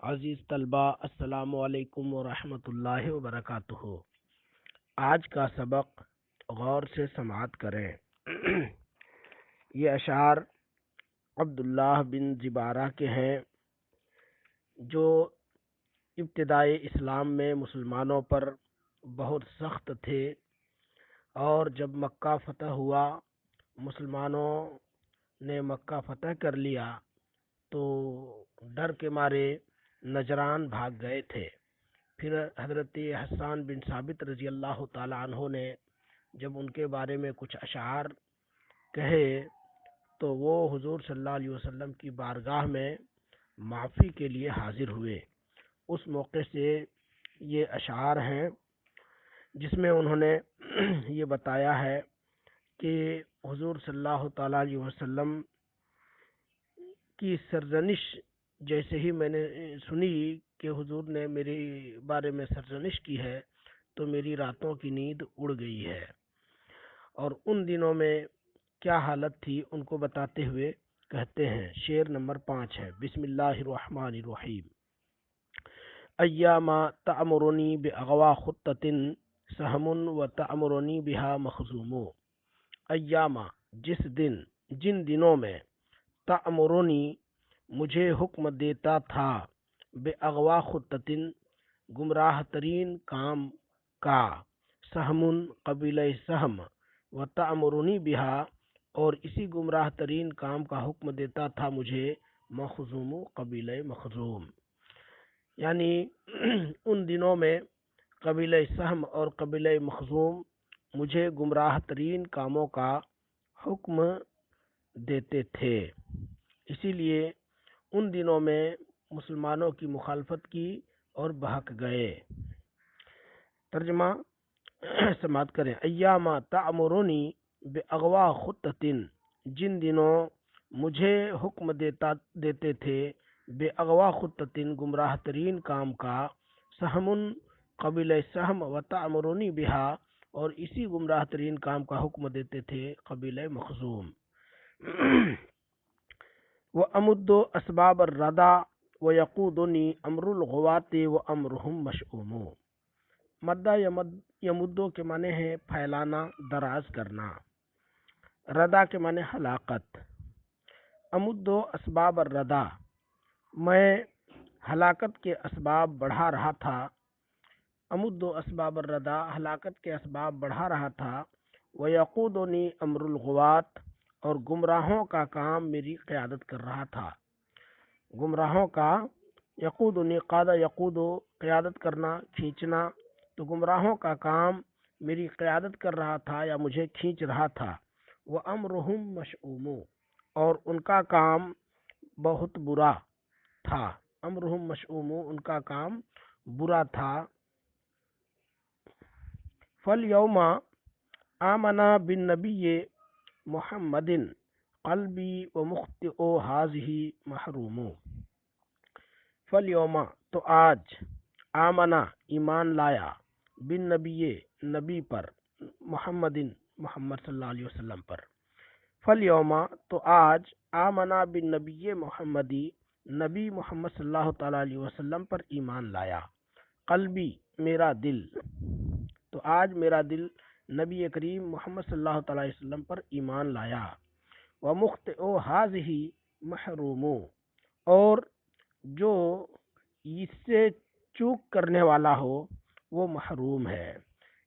عزیز طلبہ، السلام علیکم ورحمۃ اللہ وبرکاتہ۔ آج کا سبق غور سے سماعت کریں۔ یہ اشعار عبداللہ بن زبارہ کے ہیں، جو ابتدائی اسلام میں مسلمانوں پر بہت سخت تھے، اور جب مکہ فتح ہوا، مسلمانوں نے مکہ فتح کر لیا تو ڈر کے مارے نجران بھاگ گئے تھے۔ پھر حضرت حسان بن ثابت رضی اللہ تعالی عنہ نے جب ان کے بارے میں کچھ اشعار کہے تو وہ حضور صلی اللہ علیہ وسلم کی بارگاہ میں معافی کے لیے حاضر ہوئے۔ اس موقع سے یہ اشعار ہیں جس میں انہوں نے یہ بتایا ہے کہ حضور صلی اللہ تعالی علیہ وسلم کی سرزنش جیسے ہی میں نے سنی کہ حضور نے میرے بارے میں سرزنش کی ہے تو میری راتوں کی نیند اڑ گئی ہے۔ اور ان دنوں میں کیا حالت تھی ان کو بتاتے ہوئے کہتے ہیں، شعر نمبر 5 ہے، بسم اللہ الرحمن الرحیم۔ ایاما تعمرنی باغوا خطۃ سہم و تعمرنی بہا مخزوم۔ ایاما جن دنوں میں تعمرنی مجھے حکم دیتا تھا، بے اغوا خطۃ گمراہ ترین کام کا، سہم قبیلہ سہم، و تعمرنی بہا اور اسی گمراہ ترین کام کا حکم دیتا تھا مجھے مخزوم قبیلہ مخزوم۔ یعنی ان دنوں میں قبیلہ سہم اور قبیلہ مخزوم مجھے گمراہ ترین کاموں کا حکم دیتے تھے، اسی لیے ان دنوں میں مسلمانوں کی مخالفت کی اور بہک گئے۔ ترجمہ سماعت کریں۔ ایاما تعمرونی بے اغوا خطۃ، جن دنوں مجھے حکم دیتے تھے، بے اغوا خطۃ گمراہ ترین کام کا، سہم قبیلہ سہم، و تعمرونی بہا اور اسی گمراہ ترین کام کا حکم دیتے تھے قبیلہ مخزوم۔ وَأَمُدُّ أَسْبَابَ الرَّدَى وَيَقُودُنِي أَمْرُ الْغُوَاةِ وَأَمْرُهُمْ مَشْؤُومٌ۔ مدہ یمدو کے معنی ہے پھیلانا، دراز کرنا۔ ردا کے معنی ہلاکت۔ امدو اسباب الردا، میں ہلاکت کے اسباب بڑھا رہا تھا۔ امدو اسباب الردا، ہلاکت کے اسباب بڑھا رہا تھا۔ وَيَقُودُنِي أَمْرُ الْغُوَاةِ اور گمراہوں کا کام میری قیادت کر رہا تھا۔ گمراہوں کا یقودنی، قادہ یقود، قیادت کرنا، کھینچنا، تو گمراہوں کا کام میری قیادت کر رہا تھا یا مجھے کھینچ رہا تھا۔ وَأَمْرُهُمْ مَشْؤُومٌ اور ان کا کام بہت برا تھا۔ امرہم مشؤوم، ان کا کام برا تھا۔ فَالْيَوْمَ آمَنَ بِالنَّبِيِّ محمد قلبی ومخطئ ہذہ محروم۔ فَالْيَوْمَ تو آج، آمنہ ایمان لایا، بالنبی نبی پر، محمد صلی اللہ علیہ وسلم پر۔ فَالْيَوْمَ تو آج، آمنہ بالنبی محمدی نبی محمد صلی اللہ تعالیٰ علیہ وسلم پر ایمان لایا، قلبی میرا دل، تو آج میرا دل نبی کریم محمد صلی اللہ تعالیٰ علیہ وسلم پر ایمان لایا۔ وَمُخْطِئُ هَٰذِهِ مَحْرُومٌ اور جو اس سے چوک کرنے والا ہو وہ محروم ہے۔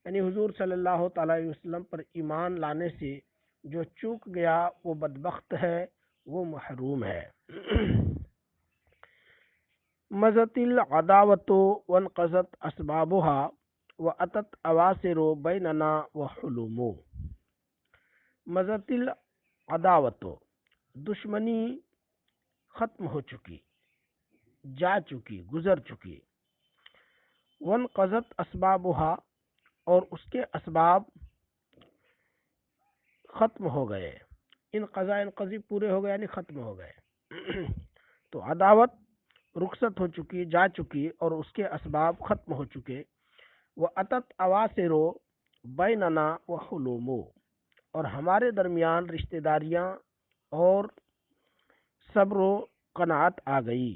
یعنی حضور صلی اللہ تعالیٰ علیہ وسلم پر ایمان لانے سے جو چوک گیا وہ بدبخت ہے، وہ محروم ہے۔ مضت العداوۃ وانقضت اسبابها واتت اواصر بیننا وحلوم۔ مضت العداوۃ دشمنی ختم ہو چکی، جا چکی، گزر چکی۔ وانقضت اسبابها اور اس کے اسباب ختم ہو گئے۔ انقضی پورے ہو گئے یعنی ختم ہو گئے۔ تو عداوت رخصت ہو چکی، جا چکی، اور اس کے اسباب ختم ہو چکے۔ وَأَتَتْ أَوَاصِرُ بَيْنَنَا وَحُلُومُ اور ہمارے درمیان رشتہ داریاں اور صبر و قناعت آ گئی۔